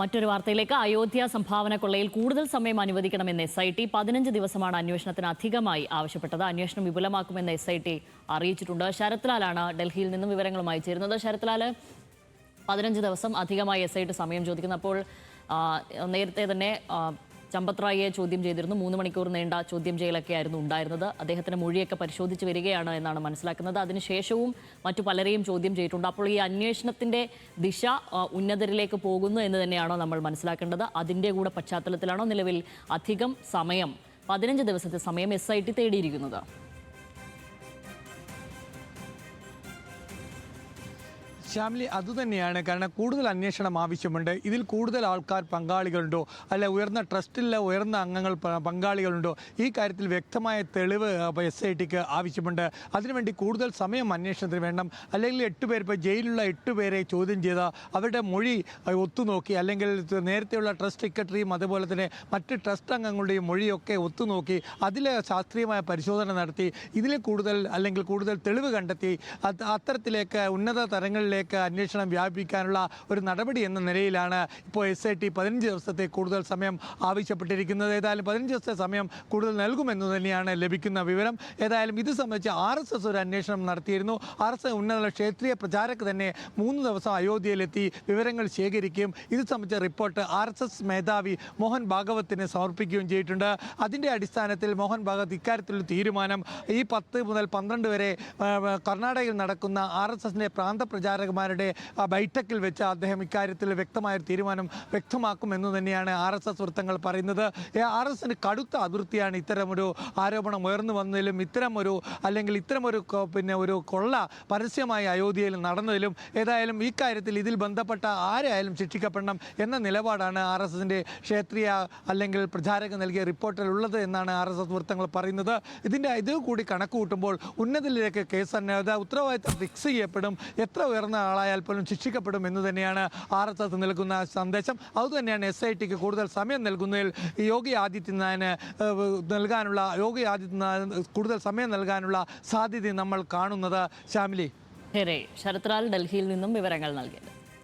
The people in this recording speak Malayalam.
മറ്റൊരു വാർത്തയിലേക്ക് അയോധ്യ സംഭാവന കൊള്ളയിൽ കൂടുതൽ സമയം അനുവദിക്കണമെന്ന് SIT 15 ദിവസമാണ് അന്വേഷണത്തിന് അധികമായി ആവശ്യപ്പെട്ടത്. അന്വേഷണം വിപുലമാക്കുമെന്ന് SIT അറിയിച്ചിട്ടുണ്ട്. ശരത് ലാലാണ് ഡൽഹിയിൽ നിന്നും വിവരങ്ങളുമായി ചേരുന്നത്. ശരത് ലാൽ, 15 ദിവസം അധികമായി SIT സമയം ചോദിക്കുന്നു. അപ്പോൾ നേരത്തെ തന്നെ ചമ്പത് റായിയെ ചോദ്യം ചെയ്തിരുന്നു. 3 മണിക്കൂർ നീണ്ട ചോദ്യം ചെയ്യലൊക്കെ ആയിരുന്നു ഉണ്ടായിരുന്നത്. അദ്ദേഹത്തിന്റെ മൊഴിയൊക്കെ പരിശോധിച്ച് വരികയാണ് എന്നാണ് മനസ്സിലാക്കുന്നത്. അതിനുശേഷവും മറ്റു പലരെയും ചോദ്യം ചെയ്തിട്ടുണ്ട്. അപ്പോൾ ഈ അന്വേഷണത്തിന്റെ ദിശ ഉന്നതരിലേക്ക് പോകുന്നു എന്ന് തന്നെയാണോ നമ്മൾ മനസ്സിലാക്കേണ്ടത്? അതിൻ്റെ കൂടെ പശ്ചാത്തലത്തിലാണോ നിലവിൽ അധികം സമയം 15 ദിവസത്തെ സമയം SIT തേടിയിരിക്കുന്നത്? ശ്യാമിലി, അതുതന്നെയാണ്. കാരണം കൂടുതൽ അന്വേഷണം ആവശ്യമുണ്ട്. ഇതിൽ കൂടുതൽ ആൾക്കാർ പങ്കാളികളുണ്ടോ, അല്ല ഉയർന്ന ട്രസ്റ്റിലെ ഉയർന്ന അംഗങ്ങൾ പങ്കാളികളുണ്ടോ, ഈ കാര്യത്തിൽ വ്യക്തമായ തെളിവ് SITക്ക് ആവശ്യമുണ്ട്. അതിനുവേണ്ടി കൂടുതൽ സമയം അന്വേഷണത്തിന് വേണം. അല്ലെങ്കിൽ 8 പേർ, ഇപ്പോൾ ജയിലിലുള്ള 8 പേരെ ചോദ്യം ചെയ്ത അവരുടെ മൊഴി ഒത്തുനോക്കി, അല്ലെങ്കിൽ നേരത്തെയുള്ള ട്രസ്റ്റ് സെക്രട്ടറിയും അതുപോലെ തന്നെ മറ്റ് ട്രസ്റ്റ് അംഗങ്ങളുടെയും മൊഴിയൊക്കെ ഒത്തുനോക്കി അതിൽ ശാസ്ത്രീയമായ പരിശോധന നടത്തി ഇതിൽ കൂടുതൽ തെളിവ് കണ്ടെത്തി അത്തരത്തിലേക്ക് ഉന്നത തലങ്ങളിലേക്ക് അന്വേഷണം വ്യാപിപ്പിക്കാനുള്ള ഒരു നടപടി എന്ന നിലയിലാണ് ഇപ്പോൾ SIT 15 ദിവസത്തെ കൂടുതൽ സമയം ആവശ്യപ്പെട്ടിരിക്കുന്നത്. ഏതായാലും 15 ദിവസത്തെ സമയം കൂടുതൽ നൽകുമെന്ന് തന്നെയാണ് ലഭിക്കുന്ന വിവരം. ഏതായാലും ഇത് സംബന്ധിച്ച് RSS ഒരു അന്വേഷണം നടത്തിയിരുന്നു. RSS ഉന്നത ക്ഷേത്രീയ പ്രചാരക് തന്നെ 3 ദിവസം അയോധ്യയിലെത്തി വിവരങ്ങൾ ശേഖരിക്കുകയും ഇത് സംബന്ധിച്ച റിപ്പോർട്ട് RSS മേധാവി മോഹൻ ഭാഗവത്തിന് സമർപ്പിക്കുകയും ചെയ്തിട്ടുണ്ട്. അതിൻ്റെ അടിസ്ഥാനത്തിൽ മോഹൻ ഭാഗവത് ഇക്കാര്യത്തിലുള്ള തീരുമാനം ഈ 10 മുതൽ 12 വരെ കർണാടകയിൽ നടക്കുന്ന RSSന്റെ പ്രാന്ത പ്രചാരകന്മാരുടെ ബൈഠക്കിൽ വെച്ച് അദ്ദേഹം ഇക്കാര്യത്തിൽ വ്യക്തമായൊരു തീരുമാനം വ്യക്തമാക്കുമെന്ന് തന്നെയാണ് RSS വൃത്തങ്ങൾ പറയുന്നത്. RSSന് കടുത്ത അതിർത്തിയാണ് ഇത്തരമൊരു ആരോപണം ഉയർന്നു വന്നതിലും ഇത്തരമൊരു കൊള്ള പരസ്യമായി അയോധ്യയിൽ നടന്നതിലും. ഏതായാലും ഈ കാര്യത്തിൽ ഇതിൽ ബന്ധപ്പെട്ട ആരായാലും ശിക്ഷിക്കപ്പെടണം എന്ന നിലപാടാണ് RSSന്റെ ക്ഷേത്രീയ അല്ലെങ്കിൽ പ്രചാരക നൽകിയ റിപ്പോർട്ടിലുള്ളത് എന്നാണ് RSS വൃത്തങ്ങൾ പറയുന്നത്. ഇത് കൂടി കണക്ക് കൂട്ടുമ്പോൾ ഉന്നതരിലേക്ക് കേസ് ഉത്തരവാദിത്തം ഫിക്സ് ചെയ്യപ്പെടും. എത്ര ഉയർന്ന ആളായാൽ പോലും ശിക്ഷിക്കപ്പെടും എന്ന് തന്നെയാണ് RSS നൽകുന്ന സന്ദേശം. അതുതന്നെയാണ് SITക്ക് കൂടുതൽ സമയം നൽകുന്നതിൽ യോഗി ആദിത്യനാഥിന് കൂടുതൽ സമയം നൽകാനുള്ള സാധ്യത നമ്മൾ കാണുന്നത്. ശ്യാമിലി, ശരത് ലാൽ ഡൽഹിയിൽ നിന്നും വിവരങ്ങൾ നൽകിയത്.